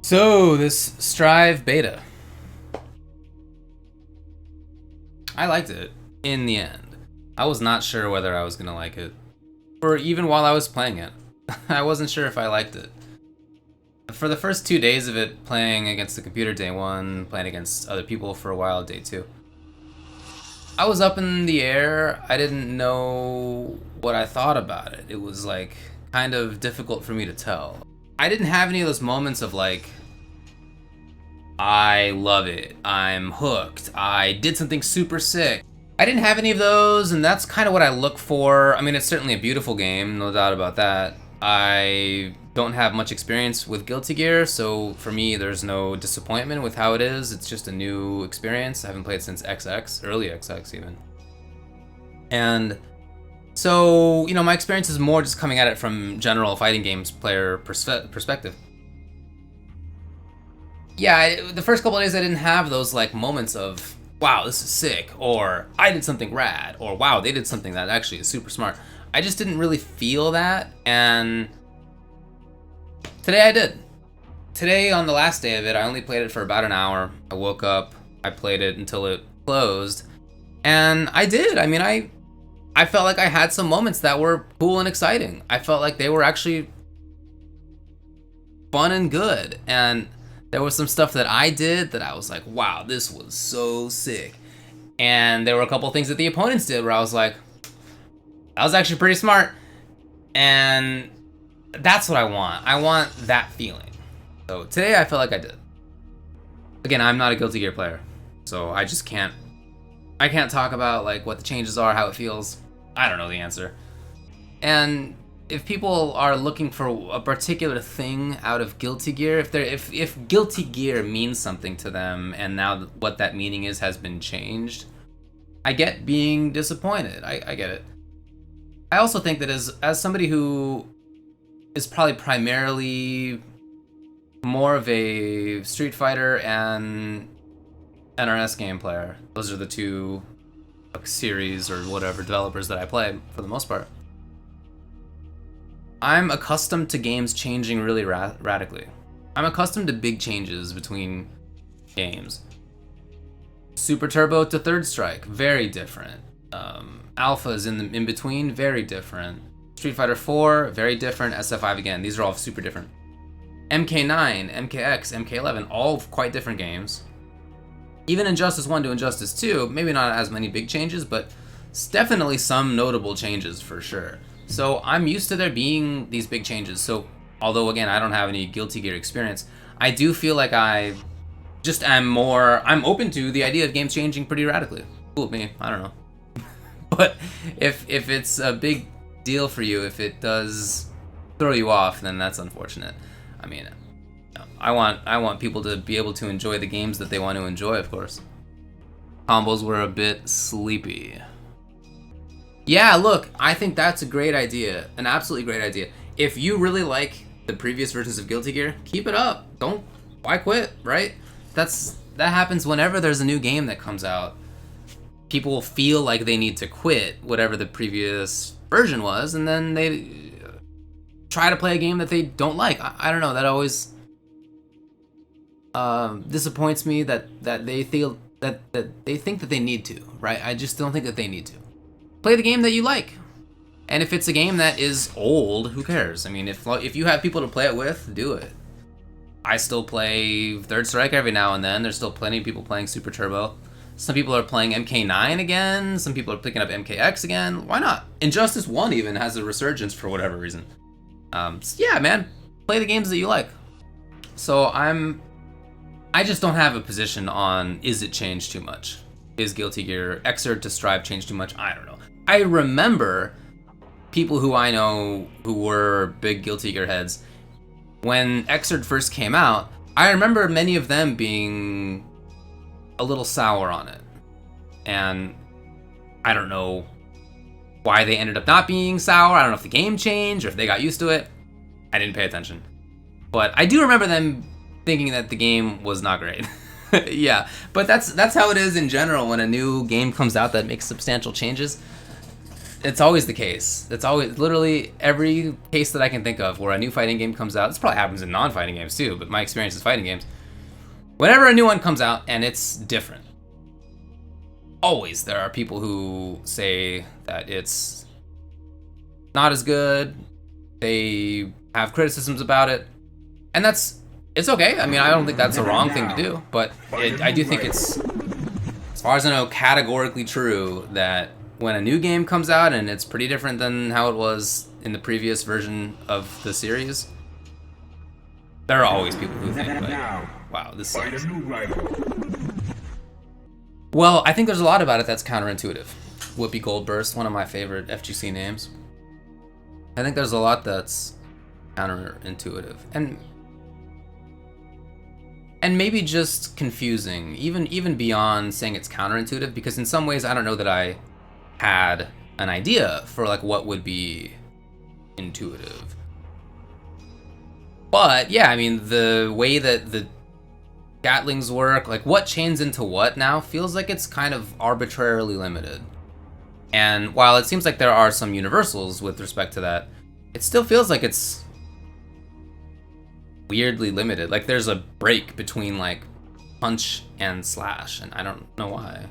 So, this Strive beta. I liked it in the end. I was not sure whether I was going to like it. Or even while I was playing it. I wasn't sure if I liked it. For the first 2 days of it, playing against the computer day 1, playing against other people for a while day 2. I was up in the air. I didn't know what I thought about it. It was like kind of difficult for me to tell. I didn't have any of those moments of like, I love it, I'm hooked, I did something super sick. I didn't have any of those, and that's kind of what I look for. I mean, it's certainly a beautiful game, no doubt about that. I don't have much experience with Guilty Gear, so for me, there's no disappointment with how it is. It's just a new experience. I haven't played since XX, early XX even. And so, you know, my experience is more just coming at it from general fighting games player perspective. Yeah, the first couple of days I didn't have those like moments of, wow, this is sick, or I did something rad, or wow, they did something that actually is super smart. I just didn't really feel that, and today I did. Today, on the last day of it, I only played it for about an hour. I woke up, I played it until it closed, and I did. I mean, I felt like I had some moments that were cool and exciting. I felt like they were actually fun and good, and there was some stuff that I did that I was like, wow, this was so sick. And there were a couple things that the opponents did where I was like, that was actually pretty smart. And that's what I want. I want that feeling. So today I felt like I did. Again, I'm not a Guilty Gear player, so I just can't talk about like what the changes are, how it feels. I don't know the answer. And if people are looking for a particular thing out of Guilty Gear, if Guilty Gear means something to them and now what that meaning is has been changed, I get being disappointed. I get it. I also think that as somebody who is probably primarily more of a Street Fighter and NRS game player, those are the two like, series or whatever developers that I play for the most part, I'm accustomed to games changing really radically. I'm accustomed to big changes between games. Super Turbo to Third Strike, very different. Alphas in between, very different. Street Fighter 4, very different. SF5 again, these are all super different. MK9, MKX, MK11, all quite different games. Even Injustice 1 to Injustice 2, maybe not as many big changes, but definitely some notable changes for sure. So I'm used to there being these big changes. So although again I don't have any Guilty Gear experience, I do feel like I'm open to the idea of games changing pretty radically. Cool with me, I don't know. But if it's a big deal for you, if it does throw you off, then that's unfortunate. I mean, I want people to be able to enjoy the games that they want to enjoy, of course. Combos were a bit sleepy. Yeah, look, I think that's a great idea. An absolutely great idea. If you really like the previous versions of Guilty Gear, keep it up. Why quit, right? That happens whenever there's a new game that comes out. People feel like they need to quit whatever the previous version was, and then they try to play a game that they don't like. I don't know, that always disappoints me that they feel that they think that they need to, right? I just don't think that they need to. Play the game that you like. And if it's a game that is old, who cares? I mean, if you have people to play it with, do it. I still play Third Strike every now and then. There's still plenty of people playing Super Turbo. Some people are playing MK9 again. Some people are picking up MKX again. Why not? Injustice 1 even has a resurgence for whatever reason. So yeah, man. Play the games that you like. So I just don't have a position on, is it changed too much? Is Guilty Gear Xrd to Strive changed too much? I don't know. I remember people who I know who were big Guilty Gear heads. When Xrd first came out, I remember many of them being a little sour on it. And I don't know why they ended up not being sour. I don't know if the game changed or if they got used to it. I didn't pay attention. But I do remember them thinking that the game was not great. Yeah, but that's how it is in general when a new game comes out that makes substantial changes. It's always the case. It's always literally every case that I can think of where a new fighting game comes out. This probably happens in non-fighting games too, but my experience is fighting games. Whenever a new one comes out and it's different, always there are people who say that it's not as good. They have criticisms about it, and it's okay. I mean, I don't think that's a wrong thing to do, but I do think it's, as far as I know, categorically true that when a new game comes out and it's pretty different than how it was in the previous version of the series, there are always people who think, like, wow, this sucks. Well, I think there's a lot about it that's counterintuitive. Whoopi Goldberst, one of my favorite FGC names. I think there's a lot that's counterintuitive and maybe just confusing, even beyond saying it's counterintuitive, because in some ways I don't know that I had an idea for like what would be intuitive. But yeah, I mean, the way that the Gatlings work, like what chains into what now, feels like it's kind of arbitrarily limited. And while it seems like there are some universals with respect to that, it still feels like it's weirdly limited. Like there's a break between like punch and slash, and I don't know why. It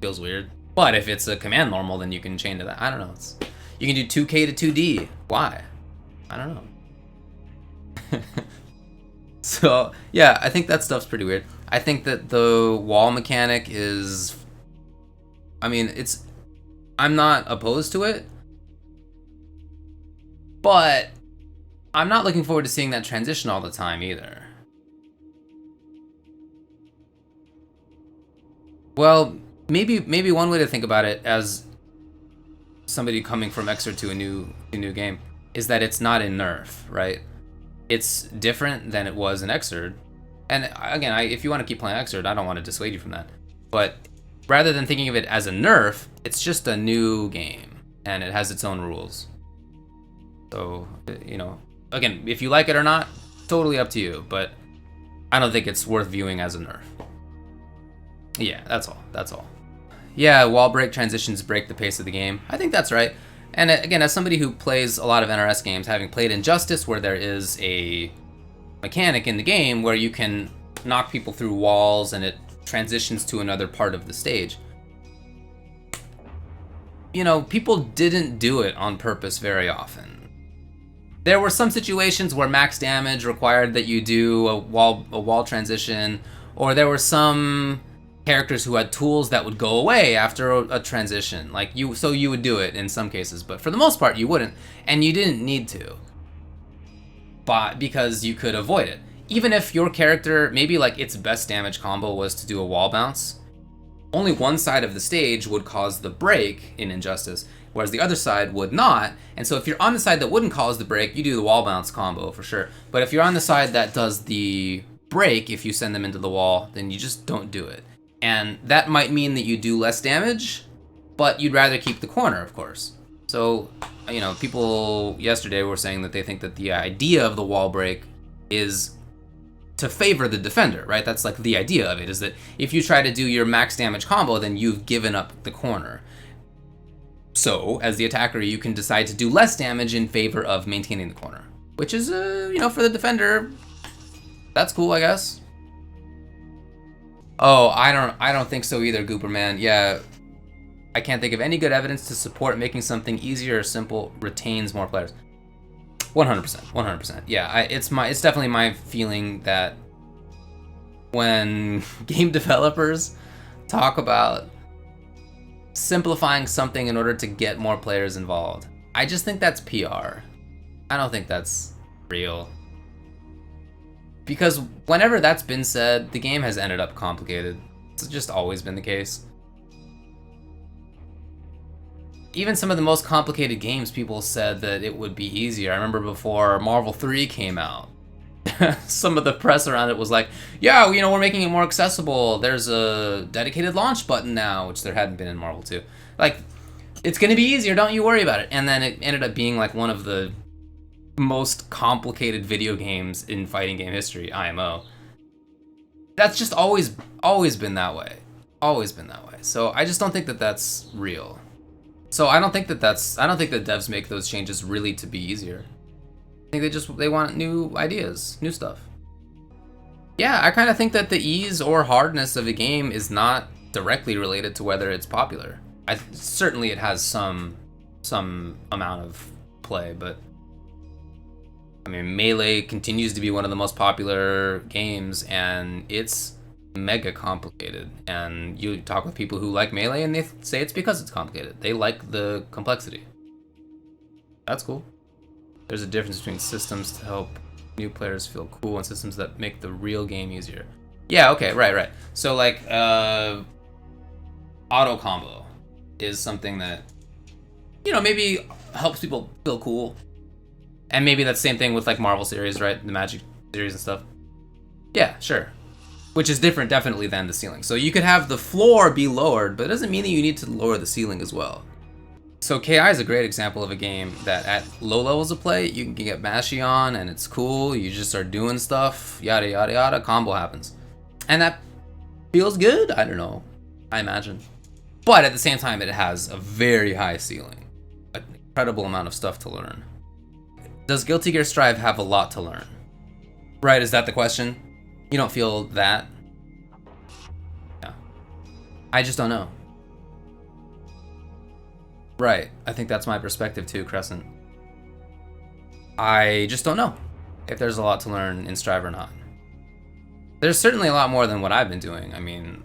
feels weird. But if it's a command normal, then you can chain to that. I don't know. You can do 2K to 2D. Why? I don't know. So, yeah, I think that stuff's pretty weird. I think that the wall mechanic is... I mean, I'm not opposed to it, but I'm not looking forward to seeing that transition all the time either. Well, maybe one way to think about it as somebody coming from Xrd to a new game is that it's not in nerf, right? It's different than it was in Xrd. And again, if you want to keep playing Xrd, I don't want to dissuade you from that. But rather than thinking of it as a nerf, it's just a new game, and it has its own rules. So, you know, again, if you like it or not, totally up to you, but I don't think it's worth viewing as a nerf. Yeah, that's all. Yeah, wall break transitions break the pace of the game. I think that's right. And again, as somebody who plays a lot of NRS games, having played Injustice, where there is a mechanic in the game where you can knock people through walls and it transitions to another part of the stage. You know, people didn't do it on purpose very often. There were some situations where max damage required that you do a wall transition, or there were some characters who had tools that would go away after a transition, so you would do it in some cases, but for the most part you wouldn't, and you didn't need to, but because you could avoid it. Even if your character, maybe like its best damage combo was to do a wall bounce, only one side of the stage would cause the break in Injustice, whereas the other side would not. And so if you're on the side that wouldn't cause the break, you do the wall bounce combo for sure. But if you're on the side that does the break, if you send them into the wall, then you just don't do it. And that might mean that you do less damage, but you'd rather keep the corner, of course. So, you know, people yesterday were saying that they think that the idea of the wall break is to favor the defender, right? That's like the idea of it, is that if you try to do your max damage combo, then you've given up the corner. So, as the attacker, you can decide to do less damage in favor of maintaining the corner, which is, you know, for the defender, that's cool, I guess. Oh, I don't think so either, Gooperman. Yeah, I can't think of any good evidence to support making something easier or simple retains more players. 100%, 100%. Yeah, it's definitely my feeling that when game developers talk about simplifying something in order to get more players involved, I just think that's PR. I don't think that's real. Because whenever that's been said, the game has ended up complicated. It's just always been the case. Even some of the most complicated games, people said that it would be easier. I remember before Marvel 3 came out, some of the press around it was like, yeah, you know, we're making it more accessible. There's a dedicated launch button now, which there hadn't been in Marvel 2. Like, it's going to be easier, don't you worry about it. And then it ended up being like one of the most complicated video games in fighting game history, IMO. That's just always been that way. Always been that way. So I just don't think that that's real. So I don't think that devs make those changes really to be easier. I think they want new ideas, new stuff. Yeah, I kind of think that the ease or hardness of a game is not directly related to whether it's popular. Certainly it has some amount of play, but I mean, Melee continues to be one of the most popular games, and it's mega complicated. And you talk with people who like Melee, and they say it's because it's complicated. They like the complexity. That's cool. There's a difference between systems to help new players feel cool and systems that make the real game easier. Yeah, okay, right. So like auto combo is something that, you know, maybe helps people feel cool. And maybe that's the same thing with like Marvel series, right? The Magic series and stuff. Yeah, sure. Which is different definitely than the ceiling. So you could have the floor be lowered, but it doesn't mean that you need to lower the ceiling as well. So KI is a great example of a game that at low levels of play, you can get mashy on and it's cool. You just start doing stuff, yada, yada, yada, combo happens. And that feels good? I don't know, I imagine. But at the same time, it has a very high ceiling. An incredible amount of stuff to learn. Does Guilty Gear Strive have a lot to learn? Right, is that the question? You don't feel that? Yeah. I just don't know. Right, I think that's my perspective too, Crescent. I just don't know if there's a lot to learn in Strive or not. There's certainly a lot more than what I've been doing. I mean,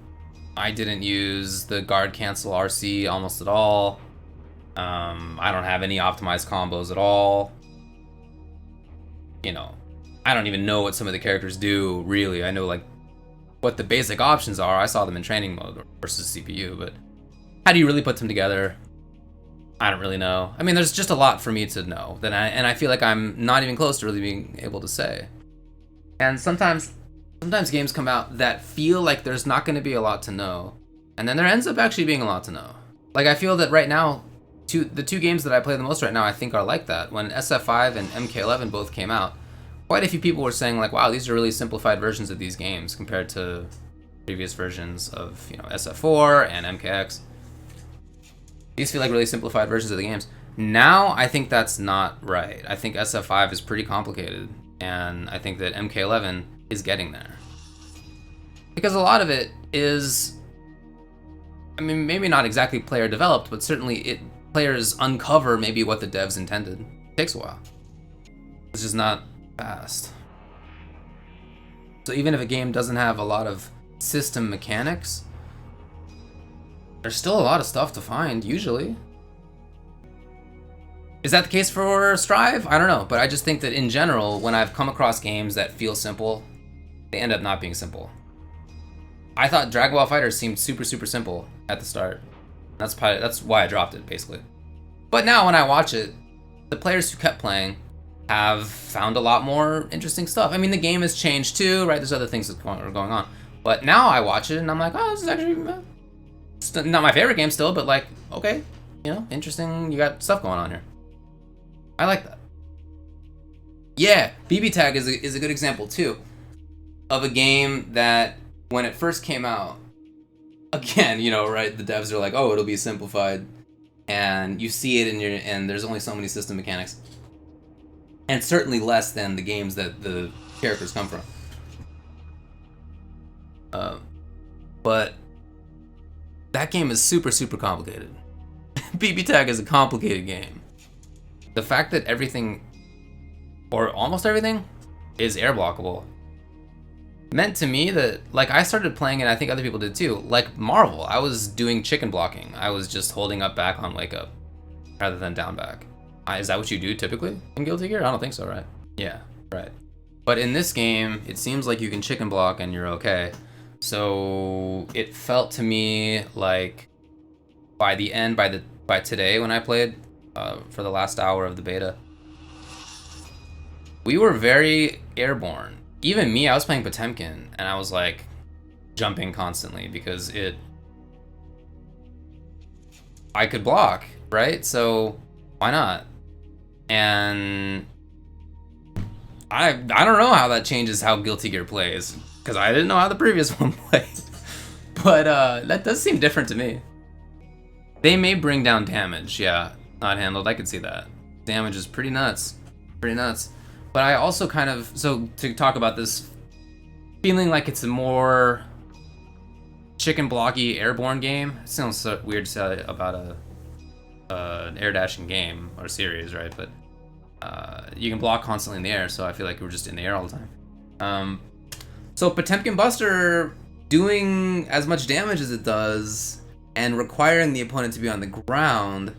I didn't use the guard cancel RC almost at all. I don't have any optimized combos at all. You know, I don't even know what some of the characters do, really. I know like what the basic options are. I saw them in training mode versus CPU, but how do you really put them together? I don't really know. I mean, there's just a lot for me to know, and I feel like I'm not even close to really being able to say. And sometimes games come out that feel like there's not going to be a lot to know, and then there ends up actually being a lot to know. Like, I feel that right now, the two games that I play the most right now, I think are like that. When SF5 and MK11 both came out, quite a few people were saying like, wow, these are really simplified versions of these games compared to previous versions of, you know, SF4 and MKX. These feel like really simplified versions of the games. Now, I think that's not right. I think SF5 is pretty complicated, and I think that MK11 is getting there. Because a lot of it is, I mean, maybe not exactly player developed, but certainly players uncover maybe what the devs intended. It takes a while. It's just not fast. So even if a game doesn't have a lot of system mechanics, there's still a lot of stuff to find, usually. Is that the case for Strive? I don't know, but I just think that in general, when I've come across games that feel simple, they end up not being simple. I thought Dragon Ball FighterZ seemed super, super simple at the start. That's why I dropped it, basically. But now when I watch it, the players who kept playing have found a lot more interesting stuff. I mean, the game has changed too, right? There's other things that are going on. But now I watch it and I'm like, oh, this is actually not my favorite game still, but like, okay, you know, interesting. You got stuff going on here. I like that. Yeah, BB Tag is a good example too of a game that when it first came out, again, you know, right? The devs are like, oh, it'll be simplified, and you see it and there's only so many system mechanics, and certainly less than the games that the characters come from. But that game is super, super complicated. BB Tag is a complicated game. The fact that everything, or almost everything, is air blockable meant to me that, like, I started playing it, I think other people did too, like Marvel. I was doing chicken blocking. I was just holding up back on wake up rather than down back. Is that what you do typically in Guilty Gear? I don't think so, right? Yeah, right. But in this game, it seems like you can chicken block and you're okay. So it felt to me like by the end, by today when I played for the last hour of the beta, we were very airborne. Even me, I was playing Potemkin and I was like jumping constantly because I could block, right? So why not? And I don't know how that changes how Guilty Gear plays, because I didn't know how the previous one played. But that does seem different to me. They may bring down damage, yeah. Not handled, I could see that. Damage is pretty nuts. Pretty nuts. But I also kind of, so to talk about this, feeling like it's a more chicken blocky airborne game. It sounds so weird to say about an air dashing game or series, right? But you can block constantly in the air, so I feel like we're just in the air all the time. So Potemkin Buster doing as much damage as it does and requiring the opponent to be on the ground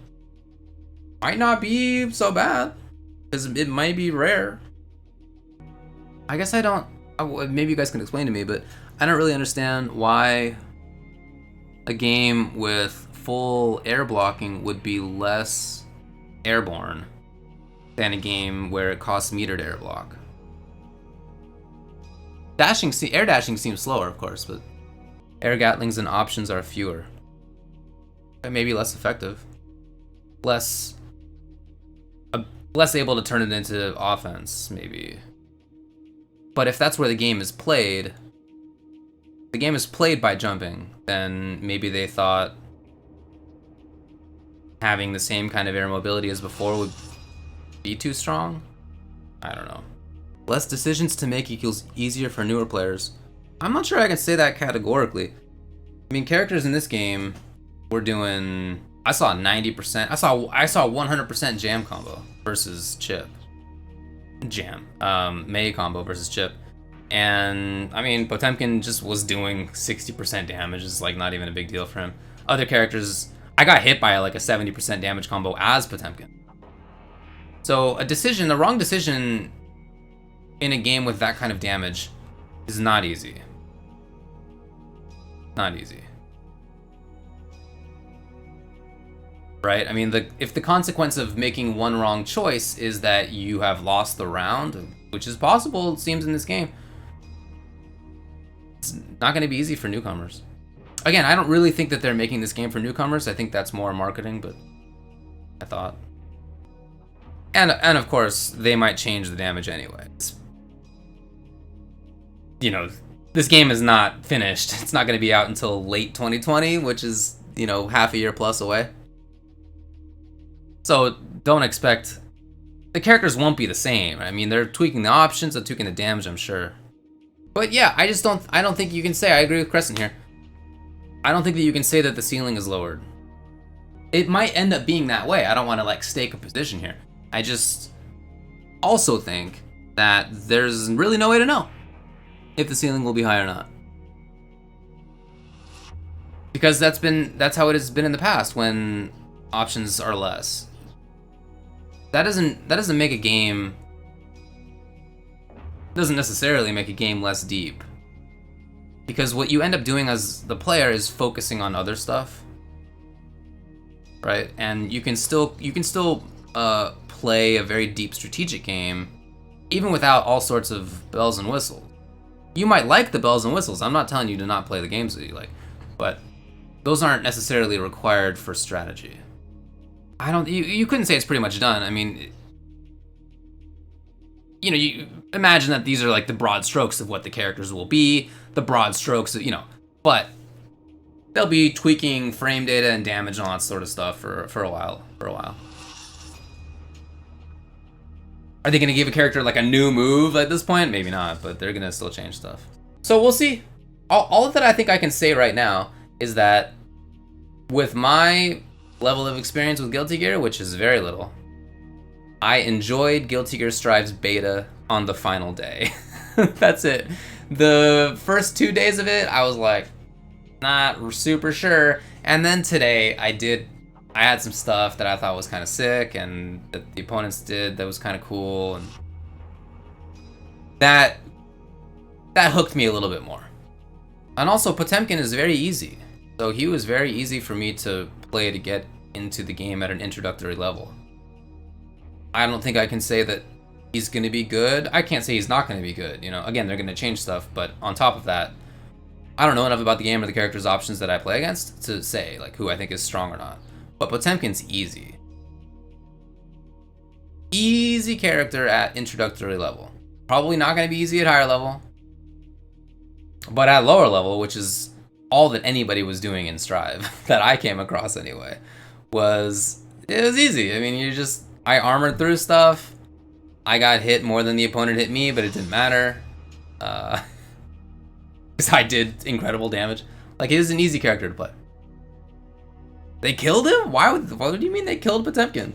might not be so bad, because it might be rare. I guess I don't, maybe you guys can explain to me, but I don't really understand why a game with full air blocking would be less airborne than a game where it costs meter to air block. Air dashing seems slower, of course, but air gatlings and options are fewer. It may be less effective. Less able to turn it into offense, maybe. But if that's where the game is played by jumping, then maybe they thought having the same kind of air mobility as before would be too strong? I don't know. Less decisions to make equals easier for newer players. I'm not sure I can say that categorically. I mean, characters in this game were doing, I saw 90%, I saw 100% jam combo versus Chipp. Mei combo versus Chipp. And I mean, Potemkin just was doing 60% damage. It's like not even a big deal for him. Other characters, I got hit by like a 70% damage combo as Potemkin. So the wrong decision in a game with that kind of damage is not easy. Not easy. Right? I mean, if the consequence of making one wrong choice is that you have lost the round, which is possible, it seems, in this game, it's not going to be easy for newcomers. Again, I don't really think that they're making this game for newcomers. I think that's more marketing, but I thought. And of course, they might change the damage anyway. You know, this game is not finished. It's not going to be out until late 2020, which is, you know, half a year plus away. So don't expect, the characters won't be the same. I mean, they're tweaking the options, they're tweaking the damage, I'm sure. But yeah, I don't think you can say, I agree with Crescent here. I don't think that you can say that the ceiling is lowered. It might end up being that way. I don't want to like stake a position here. I just also think that there's really no way to know if the ceiling will be high or not. Because that's how it has been in the past when options are less. That doesn't make a game, doesn't necessarily make a game less deep. Because what you end up doing as the player is focusing on other stuff, right? And you can still play a very deep strategic game even without all sorts of bells and whistles. You might like the bells and whistles. I'm not telling you to not play the games that you like, but those aren't necessarily required for strategy. You couldn't say it's pretty much done. I mean, you know, you imagine that these are like the broad strokes of what the characters will be, the broad strokes, you know, but they'll be tweaking frame data and damage and all that sort of stuff for a while. Are they going to give a character like a new move at this point? Maybe not, but they're going to still change stuff. So we'll see. All that I think I can say right now is that with my level of experience with Guilty Gear, which is very little, I enjoyed Guilty Gear Strive's beta on the final day. That's it. The first 2 days of it, I was like, not super sure. And then today, I had some stuff that I thought was kind of sick and that the opponents did that was kind of cool. And that hooked me a little bit more. And also, Potemkin is very easy. So he was very easy for me to play to get into the game at an introductory level. I don't think I can say that he's going to be good. I can't say he's not going to be good. You know, again, they're going to change stuff, but on top of that, I don't know enough about the game or the character's options that I play against to say like who I think is strong or not. But Potemkin's easy. Easy character at introductory level. Probably not going to be easy at higher level. But at lower level, which is all that anybody was doing in Strive, that I came across anyway, was it was easy. I mean, I armored through stuff. I got hit more than the opponent hit me, but it didn't matter. Because I did incredible damage. Like, he was an easy character to play. They killed him? What do you mean they killed Potemkin?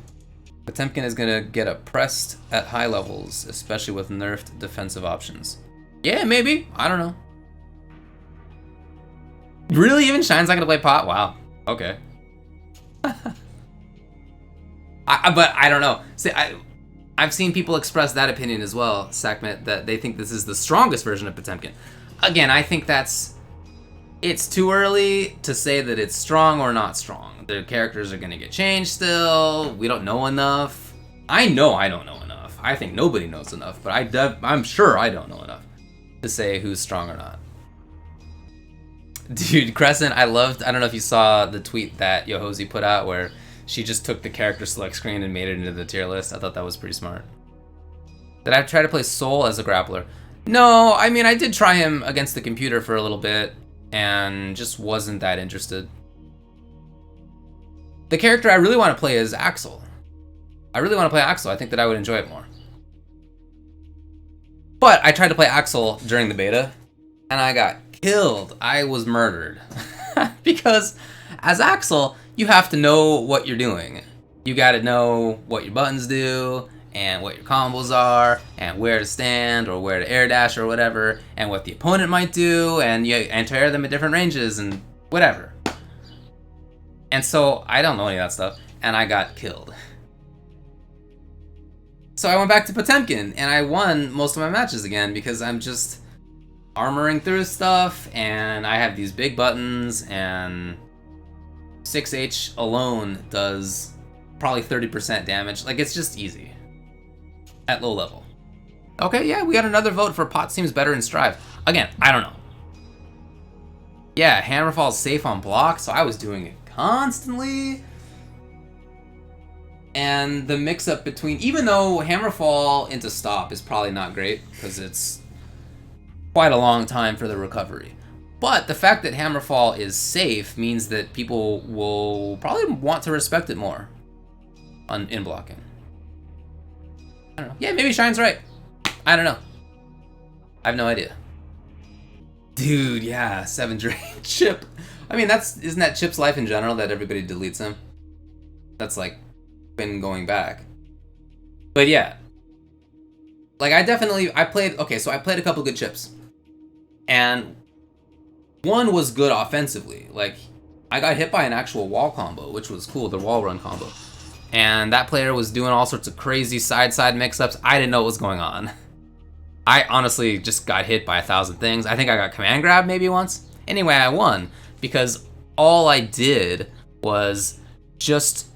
Potemkin is gonna get oppressed at high levels, especially with nerfed defensive options. Yeah, maybe. I don't know. Really? Even Shine's not gonna play pot? Wow. Okay. But I don't know. See, I've seen people express that opinion as well, Sakmet, that they think this is the strongest version of Potemkin. Again, I think it's too early to say that it's strong or not strong. The characters are gonna get changed still. We don't know enough. I know I don't know enough. I think nobody knows enough, but I'm sure I don't know enough to say who's strong or not. Dude, Crescent, I don't know if you saw the tweet that Yohozi put out where she just took the character select screen and made it into the tier list. I thought that was pretty smart. Did I try to play Soul as a grappler? No, I mean, I did try him against the computer for a little bit and just wasn't that interested. The character I really want to play is Axel. I really want to play Axel. I think that I would enjoy it more. But I tried to play Axel during the beta and I got killed. I was murdered. Because as Axel, you have to know what you're doing. You gotta know what your buttons do, and what your combos are, and where to stand, or where to air dash, or whatever, and what the opponent might do, and you enter them at different ranges, and whatever. And so, I don't know any of that stuff, and I got killed. So I went back to Potemkin, and I won most of my matches again, because I'm just armoring through stuff, and I have these big buttons, and 6H alone does probably 30% damage. Like, it's just easy at low level. Okay, yeah, we got another vote for Pot seems better in Strive. Again, I don't know. Yeah, Hammerfall's safe on block, so I was doing it constantly. And the mix-up between, even though Hammerfall into stop is probably not great, because it's quite a long time for the recovery. But the fact that Hammerfall is safe means that people will probably want to respect it more in blocking. I don't know. Yeah, maybe Shine's right. I don't know. I have no idea. Dude, yeah, 7 drain Chipp. I mean, isn't that Chipp's life in general that everybody deletes him? That's like been going back. But yeah. Like I played a couple good Chipps. And one was good offensively. Like, I got hit by an actual wall combo, which was cool, the wall run combo. And that player was doing all sorts of crazy side mix-ups. I didn't know what was going on. I honestly just got hit by 1,000 things. I think I got command grab maybe once. Anyway, I won because all I did was just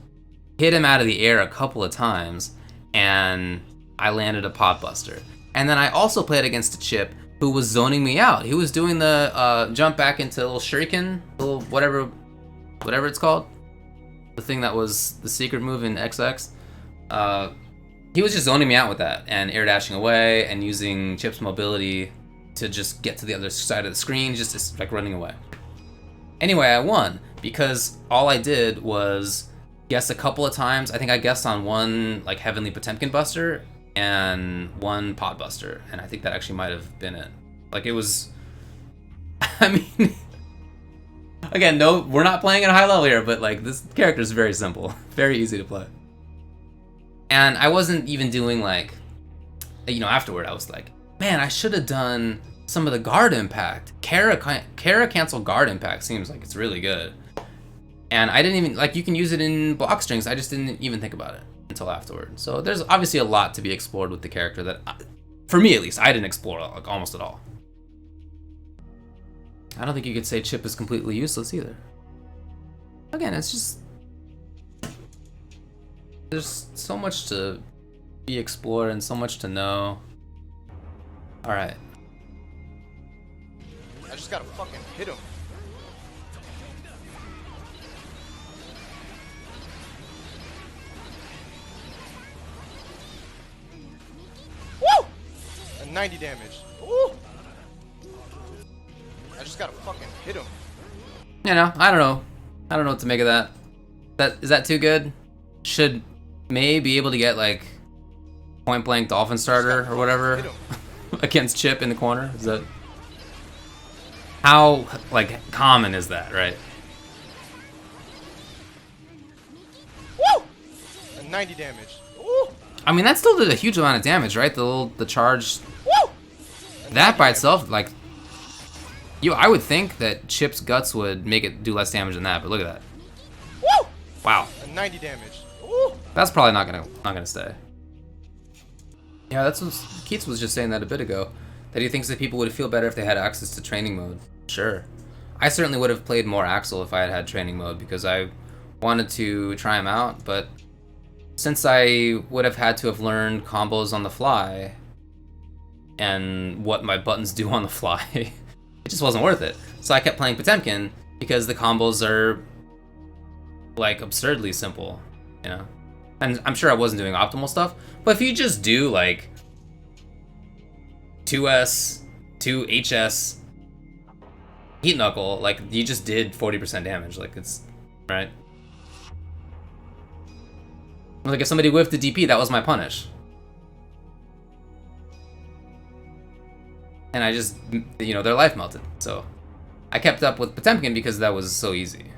hit him out of the air a couple of times and I landed a pot buster. And then I also played against a Chipp who was zoning me out. He was doing the jump back into a little shuriken, little whatever it's called. The thing that was the secret move in XX. He was just zoning me out with that and air dashing away and using Chipp's mobility to just get to the other side of the screen, just like running away. Anyway, I won because all I did was guess a couple of times. I think I guessed on one like Heavenly Potemkin Buster and one Pot Buster, and I think that actually might have been it. Like it was, I mean, again, no, we're not playing at a high level here, but like this character is very simple, very easy to play. And I wasn't even doing like, afterward I was like, man, I should have done some of the guard impact. Kara cancel guard impact seems like it's really good. And I didn't even, like, you can use it in block strings, I just didn't even think about it until afterward. So there's obviously a lot to be explored with the character that, for me at least, I didn't explore like almost at all. I don't think you could say Chipp is completely useless either. Again, it's just, there's so much to be explored and so much to know. Alright. I just gotta fucking hit him. Woo! And 90 damage. Woo! I just gotta fucking hit him. I don't know. I don't know what to make of that. Is that too good? Should May be able to get like point blank dolphin starter or whatever against Chipp in the corner? Is that how like common is that, right? Woo! And 90 damage. Woo! I mean, that still did a huge amount of damage, right? The charge. Woo! That by itself, like, I would think that Chipp's guts would make it do less damage than that, but look at that. Woo! Wow. And 90 damage. Woo! That's probably not gonna stay. Yeah, that's what Keats was just saying that a bit ago. That he thinks that people would feel better if they had access to training mode. Sure. I certainly would have played more Axel if I had had training mode because I wanted to try him out, but since I would have had to have learned combos on the fly and what my buttons do on the fly, it just wasn't worth it. So I kept playing Potemkin because the combos are like absurdly simple, you know? And I'm sure I wasn't doing optimal stuff, but if you just do like 2S, 2HS, Heat Knuckle, like you just did 40% damage, like it's, right? Like if somebody whiffed the DP, that was my punish. And I just, you know, their life melted. So I kept up with Potemkin because that was so easy.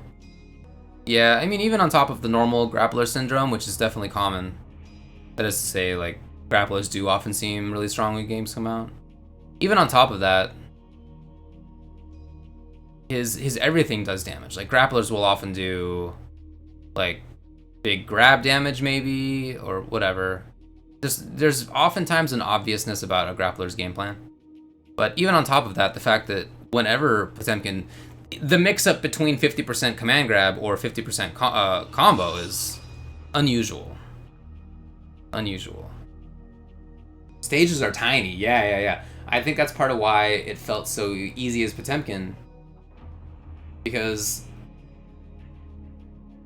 Yeah, I mean, even on top of the normal grappler syndrome, which is definitely common. That is to say, like, grapplers do often seem really strong when games come out. Even on top of that, his everything does damage. Like, grapplers will often do, like, big grab damage maybe, or whatever. There's oftentimes an obviousness about a grappler's game plan. But even on top of that, the fact that whenever Potemkin, the mix-up between 50% command grab or 50% combo is unusual. Unusual. Stages are tiny, yeah. I think that's part of why it felt so easy as Potemkin. Because,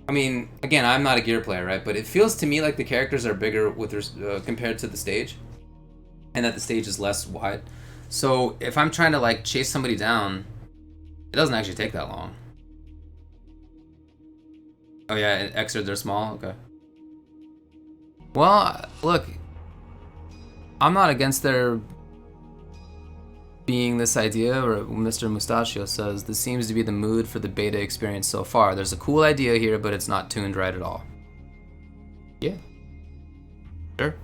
I mean, again, I'm not a gear player, right? But it feels to me like the characters are bigger with compared to the stage. And that the stage is less wide. So if I'm trying to like chase somebody down, it doesn't actually take that long. Oh yeah, Xers they're small? Okay. Well, look, I'm not against there being this idea, or Mr. Mustachio says, this seems to be the mood for the beta experience so far. There's a cool idea here, but it's not tuned right at all. Yeah. Sure.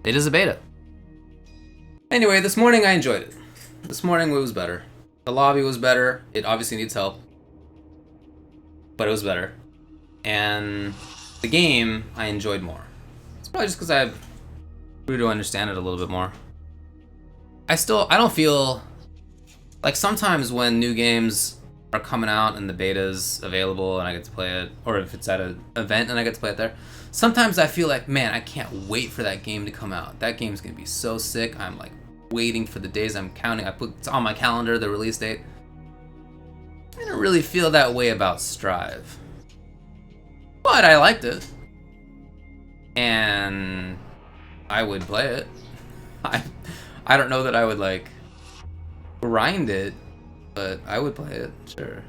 It is a beta. Anyway, this morning I enjoyed it. This morning it was better. The lobby was better. It obviously needs help. But it was better. And the game I enjoyed more. It's probably just because I grew to understand it a little bit more. I don't feel like sometimes when new games are coming out and the beta's available and I get to play it, or if it's at an event and I get to play it there, sometimes I feel like, man, I can't wait for that game to come out. That game's gonna be so sick. I'm like waiting for the days. I'm counting. It's on my calendar, the release date. I don't really feel that way about Strive. But I liked it. And I would play it. I don't know that I would like grind it, but I would play it, sure.